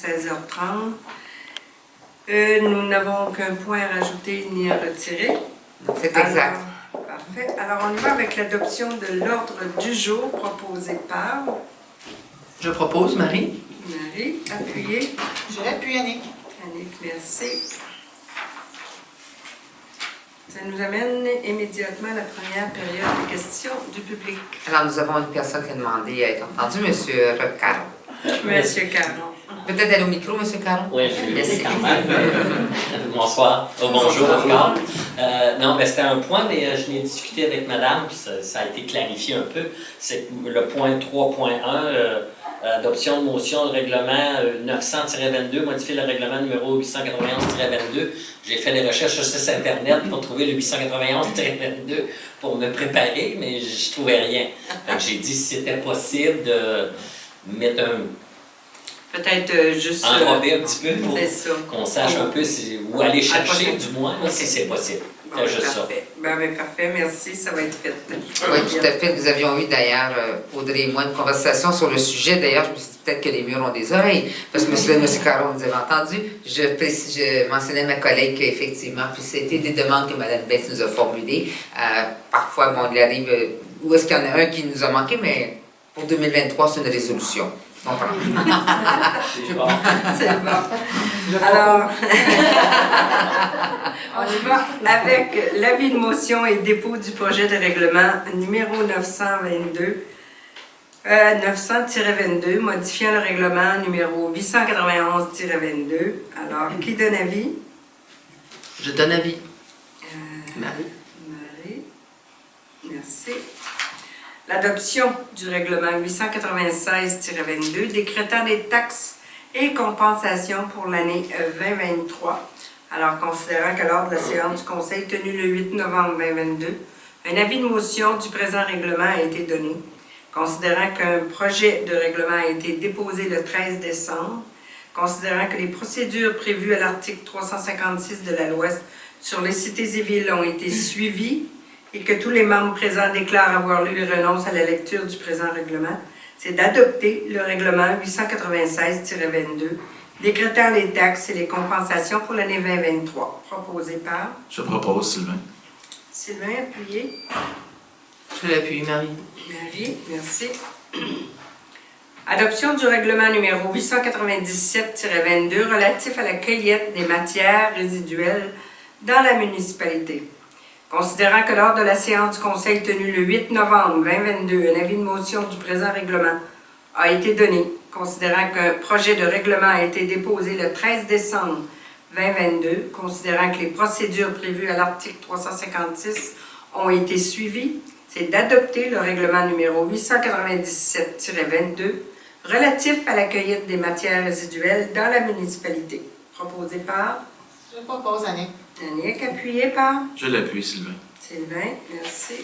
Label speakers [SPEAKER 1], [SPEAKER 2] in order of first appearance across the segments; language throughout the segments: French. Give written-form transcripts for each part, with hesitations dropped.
[SPEAKER 1] 16h30. Nous n'avons qu'un point à rajouter ni à retirer.
[SPEAKER 2] C'est exact.
[SPEAKER 1] Parfait. Alors, on y va avec l'adoption de l'ordre du jour proposé par...
[SPEAKER 3] Je propose, Marie.
[SPEAKER 1] Marie, appuyez.
[SPEAKER 4] Je l'appuie, Annick.
[SPEAKER 1] Annick, merci. Ça nous amène immédiatement à la première période de questions du public.
[SPEAKER 2] Alors, nous avons une personne qui a demandé à être entendue, M. Caron.
[SPEAKER 1] Monsieur Caron.
[SPEAKER 2] Peut-être aller au micro, M. Caron?
[SPEAKER 5] Oui, je vais quand même. Bonsoir. Bonjour encore. Non, mais c'était un point, mais je l'ai discuté avec madame, puis ça a été clarifié un peu. C'est le point 3.1, adoption de motion de règlement 900-22, modifier le règlement numéro 891-22. J'ai fait des recherches sur le site Internet pour trouver le 891-22 pour me préparer, mais je ne trouvais rien. Donc, j'ai dit si c'était possible de mettre un...
[SPEAKER 1] Peut-être juste...
[SPEAKER 5] enrober un petit peu pour
[SPEAKER 1] c'est
[SPEAKER 5] qu'on sache un peu où aller chercher,
[SPEAKER 1] possible.
[SPEAKER 5] du moins, là, si c'est possible.
[SPEAKER 1] Bon,
[SPEAKER 5] C'est juste ça.
[SPEAKER 1] parfait. Parfait, merci, ça va être fait.
[SPEAKER 2] Oui, tout à fait. Nous avions eu d'ailleurs, Audrey et moi, une conversation sur le sujet. D'ailleurs, je me suis dit peut-être que les murs ont des oreilles, parce que M. Caron nous avait entendu. Je mentionnais à ma collègue qu'effectivement, puis c'était des demandes que Mme Betts nous a formulées. Parfois, bon, il arrive, où est-ce qu'il y en a un qui nous a manqué, mais pour 2023, c'est une résolution. Bon,
[SPEAKER 5] C'est bon.
[SPEAKER 1] C'est bon. Alors, on y va avec l'avis de motion et dépôt du projet de règlement numéro 900-22, modifiant le règlement numéro 891-22. Alors, qui donne avis?
[SPEAKER 3] Je donne avis.
[SPEAKER 1] Marie. Marie. Merci. L'adoption du règlement 896-22 décrétant des taxes et compensations pour l'année 2023. Alors, considérant que lors de la séance du Conseil tenue le 8 novembre 2022, un avis de motion du présent règlement a été donné. Considérant qu'un projet de règlement a été déposé le 13 décembre, considérant que les procédures prévues à l'article 356 de la loi sur les cités et villes ont été suivies, et que tous les membres présents déclarent avoir lu et renoncent à la lecture du présent règlement, c'est d'adopter le règlement 896-22, décrétant les taxes et les compensations pour l'année 2023, proposé par...
[SPEAKER 6] Je propose, Sylvain.
[SPEAKER 1] Sylvain, appuyé.
[SPEAKER 3] Je l'appuie, Marie.
[SPEAKER 1] Marie, merci. Adoption du règlement numéro 897-22 relatif à la cueillette des matières résiduelles dans la municipalité. Considérant que lors de la séance du Conseil tenue le 8 novembre 2022, un avis de motion du présent règlement a été donné, considérant qu'un projet de règlement a été déposé le 13 décembre 2022, considérant que les procédures prévues à l'article 356 ont été suivies, c'est d'adopter le règlement numéro 897-22 relatif à la cueillette des matières résiduelles dans la municipalité, proposé par...
[SPEAKER 4] Je propose, Annick.
[SPEAKER 1] Annick, appuyé par...
[SPEAKER 6] Je l'appuie, Sylvain.
[SPEAKER 1] Sylvain, merci.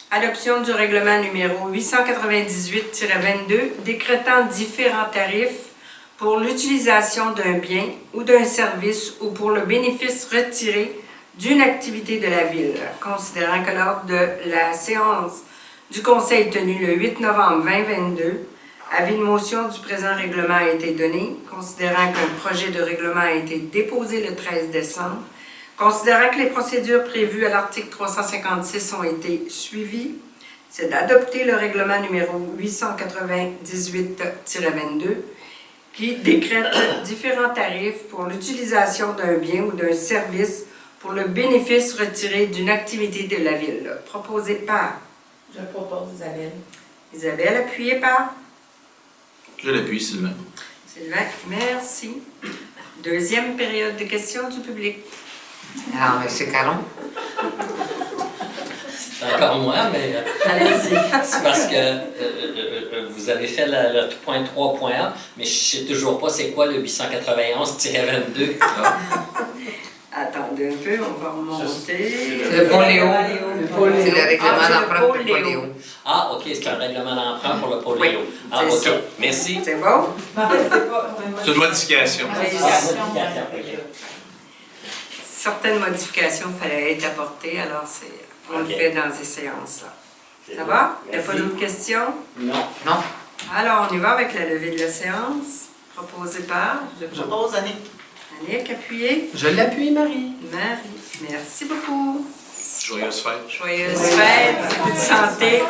[SPEAKER 1] Adoption du règlement numéro 898-22 décrétant différents tarifs pour l'utilisation d'un bien ou d'un service ou pour le bénéfice retiré d'une activité de la Ville, considérant que lors de la séance du Conseil tenue le 8 novembre 2022, avis de motion du présent règlement a été donné, considérant qu'un projet de règlement a été déposé le 13 décembre, considérant que les procédures prévues à l'article 356 ont été suivies, c'est d'adopter le règlement numéro 898-22 qui décrète différents tarifs pour l'utilisation d'un bien ou d'un service pour le bénéfice retiré d'une activité de la Ville, proposé par...
[SPEAKER 4] Je propose, Isabelle.
[SPEAKER 1] Isabelle, appuyée par...
[SPEAKER 6] Je l'appuie, Sylvain.
[SPEAKER 1] Sylvain, merci. Deuxième période de questions du public.
[SPEAKER 2] Alors, M. Caron?
[SPEAKER 5] C'est encore moi, mais
[SPEAKER 1] Allez-y.
[SPEAKER 5] c'est parce que vous avez fait le point 3.1, mais je ne sais toujours pas c'est quoi le 891-22.
[SPEAKER 1] Attendez un peu, on va remonter.
[SPEAKER 2] C'est le pôle Léo. C'est le règlement
[SPEAKER 1] c'est le
[SPEAKER 2] d'emprunt pour
[SPEAKER 1] pôle
[SPEAKER 2] le pôle
[SPEAKER 1] Léo.
[SPEAKER 2] Léo.
[SPEAKER 5] Ah, OK, c'est un règlement d'emprunt pour le pôle
[SPEAKER 1] Oui,
[SPEAKER 5] Léo. Ah,
[SPEAKER 1] c'est
[SPEAKER 5] OK,
[SPEAKER 1] ça.
[SPEAKER 5] merci.
[SPEAKER 1] C'est bon?
[SPEAKER 4] En fait, c'est pas...
[SPEAKER 6] C'est une modification.
[SPEAKER 1] Certaines modifications fallait être apportées, alors on le
[SPEAKER 5] Ok.
[SPEAKER 1] fait dans ces séances-là. Ça va? Il n'y a pas
[SPEAKER 5] Merci.
[SPEAKER 1] d'autres questions?
[SPEAKER 5] Non.
[SPEAKER 2] Non?
[SPEAKER 1] Alors, on y va avec la levée de la séance. proposé par
[SPEAKER 4] Je propose Annick.
[SPEAKER 1] Annick, appuyé.
[SPEAKER 3] Je l'appuie, Marie.
[SPEAKER 1] Marie. Merci beaucoup.
[SPEAKER 6] Joyeuse fête.
[SPEAKER 1] Joyeuse fête, beaucoup de santé.